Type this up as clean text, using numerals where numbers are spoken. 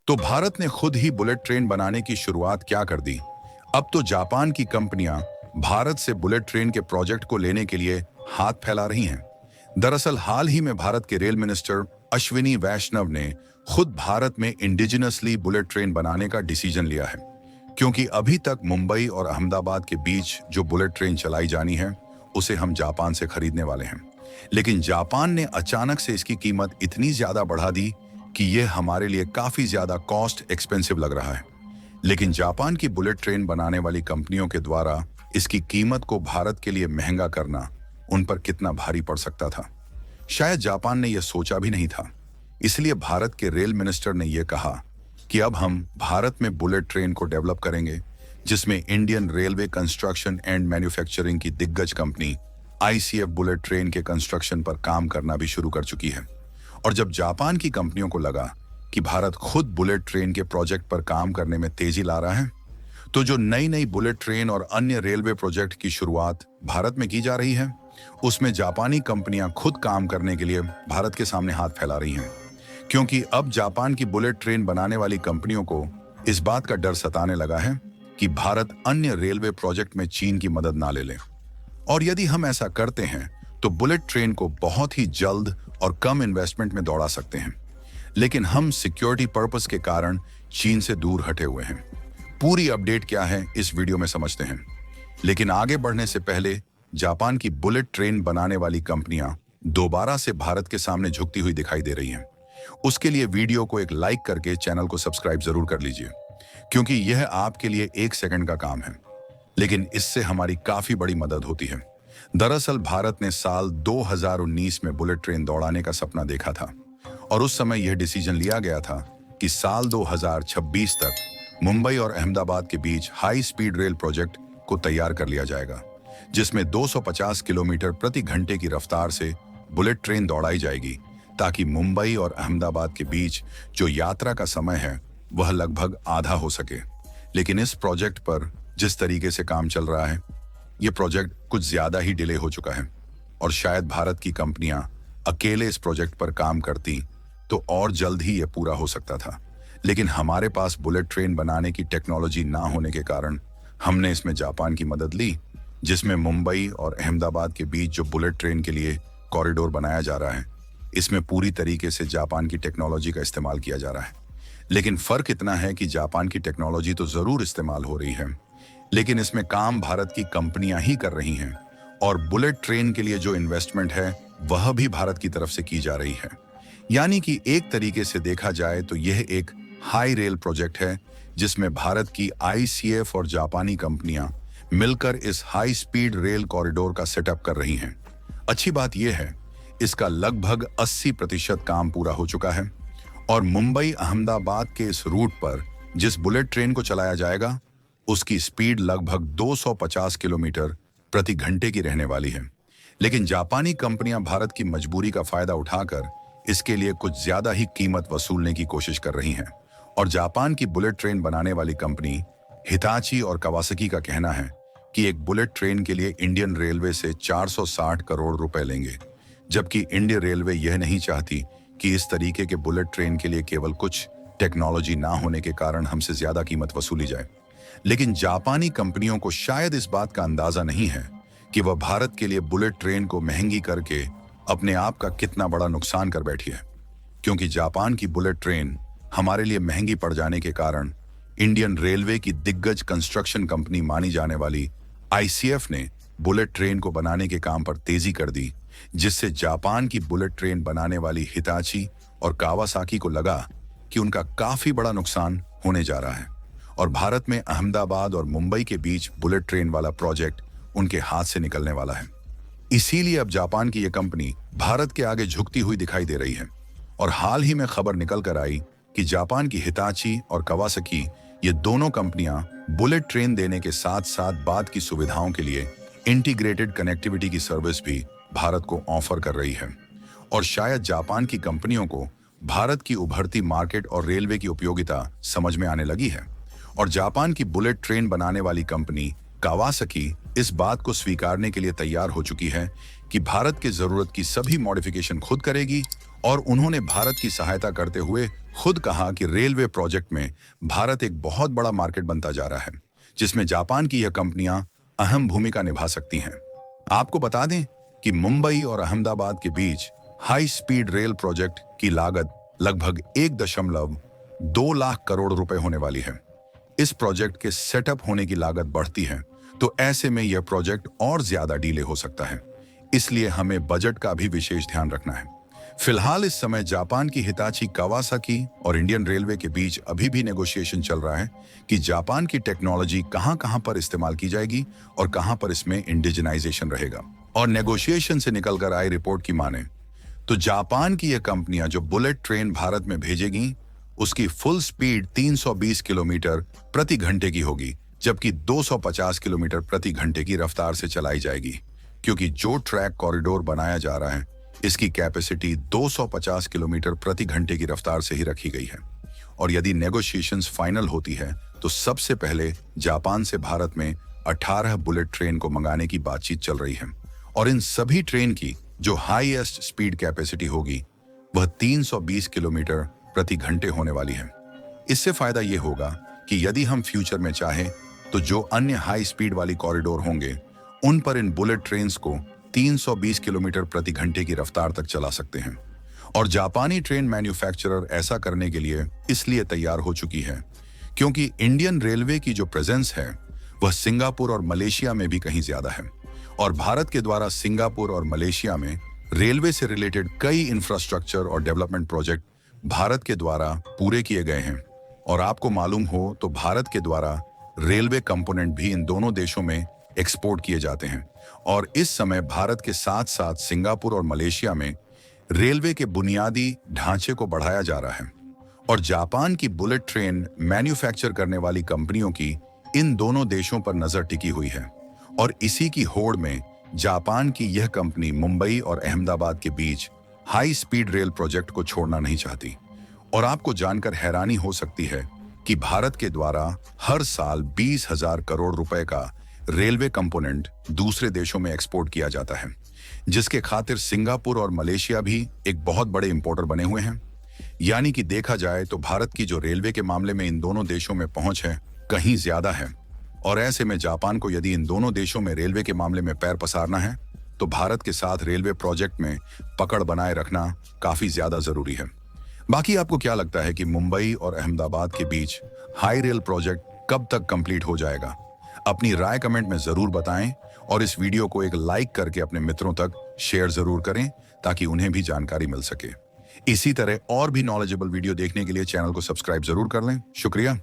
तो भारत ने खुद ही बुलेट ट्रेन बनाने की शुरुआत क्या कर दी। अब तो जापान की कंपनियां भारत से बुलेट ट्रेन के प्रोजेक्ट को लेने के लिए हाथ फैला रही हैं। दरअसल हाल ही में भारत के रेल मिनिस्टर अश्विनी वैष्णव ने खुद भारत में इंडिजिनसली बुलेट ट्रेन बनाने का डिसीजन लिया है, क्योंकि अभी तक मुंबई और अहमदाबाद के बीच जो बुलेट ट्रेन चलाई जानी है उसे हम जापान से खरीदने वाले हैं। लेकिन जापान ने अचानक से इसकी कीमत इतनी ज्यादा बढ़ा दी कि यह हमारे लिए काफी ज्यादा कॉस्ट एक्सपेंसिव लग रहा है। लेकिन जापान की बुलेट ट्रेन बनाने वाली कंपनियों के द्वारा इसकी कीमत को भारत के लिए महंगा करना उन पर कितना भारी पड़ सकता था, शायद जापान ने यह सोचा भी नहीं था। इसलिए भारत के रेल मिनिस्टर ने यह कहा कि अब हम भारत में बुलेट ट्रेन को डेवलप करेंगे, जिसमें Indian railway construction and manufacturing की दिग्गज कंपनी आईसीएफ बुलेट ट्रेन के कंस्ट्रक्शन पर काम करना भी शुरू कर चुकी है। और जब जापान की कंपनियों को लगा कि भारत खुद बुलेट ट्रेन के प्रोजेक्ट पर काम करने में तेजी ला रहा है, तो जो नई नई बुलेट ट्रेन और अन्य रेलवे प्रोजेक्ट की शुरुआत भारत में की जा रही है, उसमें जापानी कंपनियां खुद काम करने के लिए भारत के सामने हाथ फैला रही हैं। क्योंकि अब जापान की बुलेट ट्रेन बनाने वाली कंपनियों को इस बात का डर सताने लगा है कि भारत अन्य रेलवे प्रोजेक्ट में चीन की मदद ना ले ले। और यदि हम ऐसा करते हैं तो बुलेट ट्रेन को बहुत ही जल्द और कम इन्वेस्टमेंट में दौड़ा सकते हैं। लेकिन हम सिक्योरिटी पर्पस के कारण चीन से दूर हटे हुए हैं। पूरी अपडेट क्या है इस वीडियो में समझते हैं। लेकिन आगे बढ़ने से पहले जापान की बुलेट ट्रेन बनाने वाली कंपनियां दोबारा से भारत के सामने झुकती हुई दिखाई दे रही हैं। उसके लिए वीडियो को एक लाइक करके चैनल को सब्सक्राइब जरूर कर लीजिए, क्योंकि यह आपके लिए 1 सेकंड का काम है, लेकिन इससे हमारी काफी बड़ी मदद होती है। दरअसल भारत ने साल 2019 में बुलेट ट्रेन दौड़ाने का सपना देखा था और उस समय यह डिसीजन लिया गया था कि साल 2026 तक मुंबई और अहमदाबाद के बीच हाई स्पीड रेल प्रोजेक्ट को तैयार कर लिया जाएगा, जिसमें 250 किलोमीटर प्रति घंटे की रफ्तार से बुलेट ट्रेन दौड़ाई जाएगी, ताकि मुंबई और अहमदाबाद के बीच जो यात्रा का समय है वह लगभग आधा हो सके। लेकिन इस प्रोजेक्ट पर जिस तरीके से काम चल रहा है, यह प्रोजेक्ट कुछ ज्यादा ही डिले हो चुका है और शायद भारत की कंपनियां अकेले इस प्रोजेक्ट पर काम करती तो और जल्द ही यह पूरा हो सकता था। लेकिन हमारे पास बुलेट ट्रेन बनाने की टेक्नोलॉजी ना होने के कारण हमने इसमें जापान की मदद ली, जिसमें मुंबई और अहमदाबाद के बीच जो बुलेट ट्रेन के लिए कॉरिडोर बनाया जा रहा है, इसमें पूरी तरीके से जापान की टेक्नोलॉजी का इस्तेमाल किया जा रहा है। लेकिन फर्क इतना है कि जापान की टेक्नोलॉजी तो जरूर इस्तेमाल हो रही है, लेकिन इसमें काम भारत की कंपनियां ही कर रही हैं और बुलेट ट्रेन के लिए जो इन्वेस्टमेंट है वह भी भारत की तरफ से की जा रही है। यानी कि एक तरीके से देखा जाए तो यह एक हाई रेल प्रोजेक्ट है, जिसमें भारत की आईसीएफ और जापानी कंपनियां मिलकर इस हाई स्पीड रेल कॉरिडोर का सेटअप कर रही हैं। अच्छी बात यह है, इसका लगभग 80% काम पूरा हो चुका है और मुंबई अहमदाबाद के इस रूट पर जिस बुलेट ट्रेन को चलाया जाएगा उसकी स्पीड लगभग 250 किलोमीटर प्रति घंटे की रहने वाली है। लेकिन जापानी कंपनियां भारत की मजबूरी का फायदा उठाकर इसके लिए कुछ ज्यादा ही कीमत वसूलने की कोशिश कर रही हैं। और जापान की बुलेट ट्रेन बनाने वाली कंपनी हिताची और कवासाकी का कहना है कि एक बुलेट ट्रेन के लिए इंडियन रेलवे से 460 करोड़ रुपए लेंगे, जबकि इंडियन रेलवे यह नहीं चाहती कि इस तरीके के बुलेट ट्रेन के लिए केवल कुछ टेक्नोलॉजी ना होने के कारण हमसे ज्यादा कीमत वसूली जाए। लेकिन जापानी कंपनियों को शायद इस बात का अंदाजा नहीं है कि वह भारत के लिए बुलेट ट्रेन को महंगी करके अपने आप का कितना बड़ा नुकसान कर बैठी है। क्योंकि जापान की बुलेट ट्रेन हमारे लिए महंगी पड़ जाने के कारण इंडियन रेलवे की दिग्गज कंस्ट्रक्शन कंपनी मानी जाने वाली आईसीएफ ने बुलेट ट्रेन को बनाने के काम पर तेजी कर दी, जिससे जापान की बुलेट ट्रेन बनाने वाली हिताची और कावासाकी को लगा कि उनका काफी बड़ा नुकसान होने जा रहा है और भारत में अहमदाबाद और मुंबई के बीच बुलेट ट्रेन वाला प्रोजेक्ट उनके हाथ से निकलने वाला है। इसीलिए अब जापान की यह कंपनी भारत के आगे झुकती हुई दिखाई दे रही है। और हाल ही में खबर निकल कर आई कि जापान की हिताची और कवासाकी, ये दोनों कंपनियां बुलेट ट्रेन देने के साथ साथ बाद की सुविधाओं के लिए इंटीग्रेटेड कनेक्टिविटी की सर्विस भी भारत को ऑफर कर रही है। और शायद जापान की कंपनियों को भारत की उभरती मार्केट और रेलवे की उपयोगिता समझ में आने लगी है और जापान की बुलेट ट्रेन बनाने वाली कंपनी कावासाकी इस बात को स्वीकारने के लिए तैयार हो चुकी है कि भारत के जरूरत की सभी मॉडिफिकेशन खुद करेगी और उन्होंने भारत की सहायता करते हुए खुद कहा कि रेलवे प्रोजेक्ट में भारत एक बहुत बड़ा मार्केट बनता जा रहा है, जिसमें जापान की यह कंपनियां अहम भूमिका निभा सकती हैं। आपको बता दें कि मुंबई और अहमदाबाद के बीच हाई स्पीड रेल प्रोजेक्ट की लागत लगभग 1.2 लाख करोड़ रुपए होने वाली है। इस प्रोजेक्ट के सेटअप होने की लागत बढ़ती है, तो ऐसे में यह प्रोजेक्ट और ज्यादा डिले हो सकता है। इसलिए हमें बजट का भी विशेष ध्यान रखना है। फिलहाल इस समय जापान की हिताची कावासाकी और इंडियन रेलवे के बीच अभी भी नेगोशिएशन चल रहा है कि जापान की टेक्नोलॉजी कहां-कहां पर इस्तेमाल की जाएगी और कहां पर इसमें इंडिजिनाइजेशन रहेगा। और नेगोशिएशन से निकलकर आई रिपोर्ट की माने तो जापान की यह कंपनियां जो बुलेट ट्रेन भारत में भेजेगी, उसकी फुल स्पीड 320 किलोमीटर प्रति घंटे की होगी, जबकि 250 किलोमीटर प्रति घंटे की रफ्तार से चलाई जाएगी, क्योंकि जो ट्रैक कॉरिडोर बनाया जा रहा है इसकी कैपेसिटी 250 किलोमीटर प्रति घंटे की रफ्तार से ही रखी गई है। और यदि नेगोशिएशंस फाइनल होती है तो सबसे पहले जापान से भारत में 18 बुलेट ट्रेन को मंगाने की बातचीत चल रही है। और इन सभी ट्रेन की जो हाईएस्ट स्पीड कैपेसिटी होगी वह 320 किलोमीटर प्रति घंटे होने वाली है। इससे फायदा यह होगा कि यदि हम फ्यूचर में चाहें तो जो अन्य हाई स्पीड वाली कॉरिडोर होंगे उन पर इन बुलेट ट्रेन्स को 320 किलोमीटर प्रति घंटे की रफ्तार तक चला सकते हैं। और जापानी ट्रेन मैन्युफैक्चरर ऐसा करने के लिए इसलिए तैयार हो चुकी है क्योंकि इंडियन रेलवे की जो प्रेजेंस है वह सिंगापुर और मलेशिया में भी कहीं ज्यादा है। और भारत के द्वारा सिंगापुर और मलेशिया में रेलवे से रिलेटेड कई इंफ्रास्ट्रक्चर और डेवलपमेंट प्रोजेक्ट भारत के द्वारा पूरे किए गए हैं। और आपको मालूम हो तो भारत के द्वारा रेलवे कंपोनेंट भी इन दोनों देशों में एक्सपोर्ट किए जाते हैं। और इस समय भारत के साथ साथ सिंगापुर और मलेशिया में रेलवे के बुनियादी ढांचे को बढ़ाया जा रहा है। और जापान की बुलेट ट्रेन मैन्युफैक्चर करने वाली कंपनियों की इन दोनों देशों पर नजर टिकी हुई है। और इसी की होड़ में जापान की यह कंपनी मुंबई और अहमदाबाद के बीच हाई स्पीड रेल प्रोजेक्ट को छोड़ना नहीं चाहती। और आपको जानकर हैरानी हो सकती है कि भारत के द्वारा हर साल 20,000 करोड़ रुपए का रेलवे कंपोनेंट दूसरे देशों में एक्सपोर्ट किया जाता है, जिसके खातिर सिंगापुर और मलेशिया भी एक बहुत बड़े इंपोर्टर बने हुए हैं। यानी कि देखा जाए तो भारत की जो रेलवे के मामले में इन दोनों देशों में पहुंच है कहीं ज्यादा है। और ऐसे में जापान को यदि इन दोनों देशों में रेलवे के मामले में पैर पसारना है तो भारत के साथ रेलवे प्रोजेक्ट में पकड़ बनाए रखना काफी ज्यादा जरूरी है। बाकी आपको क्या लगता है कि मुंबई और अहमदाबाद के बीच हाई रेल प्रोजेक्ट कब तक कंप्लीट हो जाएगा? अपनी राय कमेंट में जरूर बताएं और इस वीडियो को एक लाइक करके अपने मित्रों तक शेयर जरूर करें ताकि उन्हें भी जानकारी मिल सके। इसी तरह और भी नॉलेजेबल वीडियो देखने के लिए चैनल को सब्सक्राइब जरूर कर लें। शुक्रिया।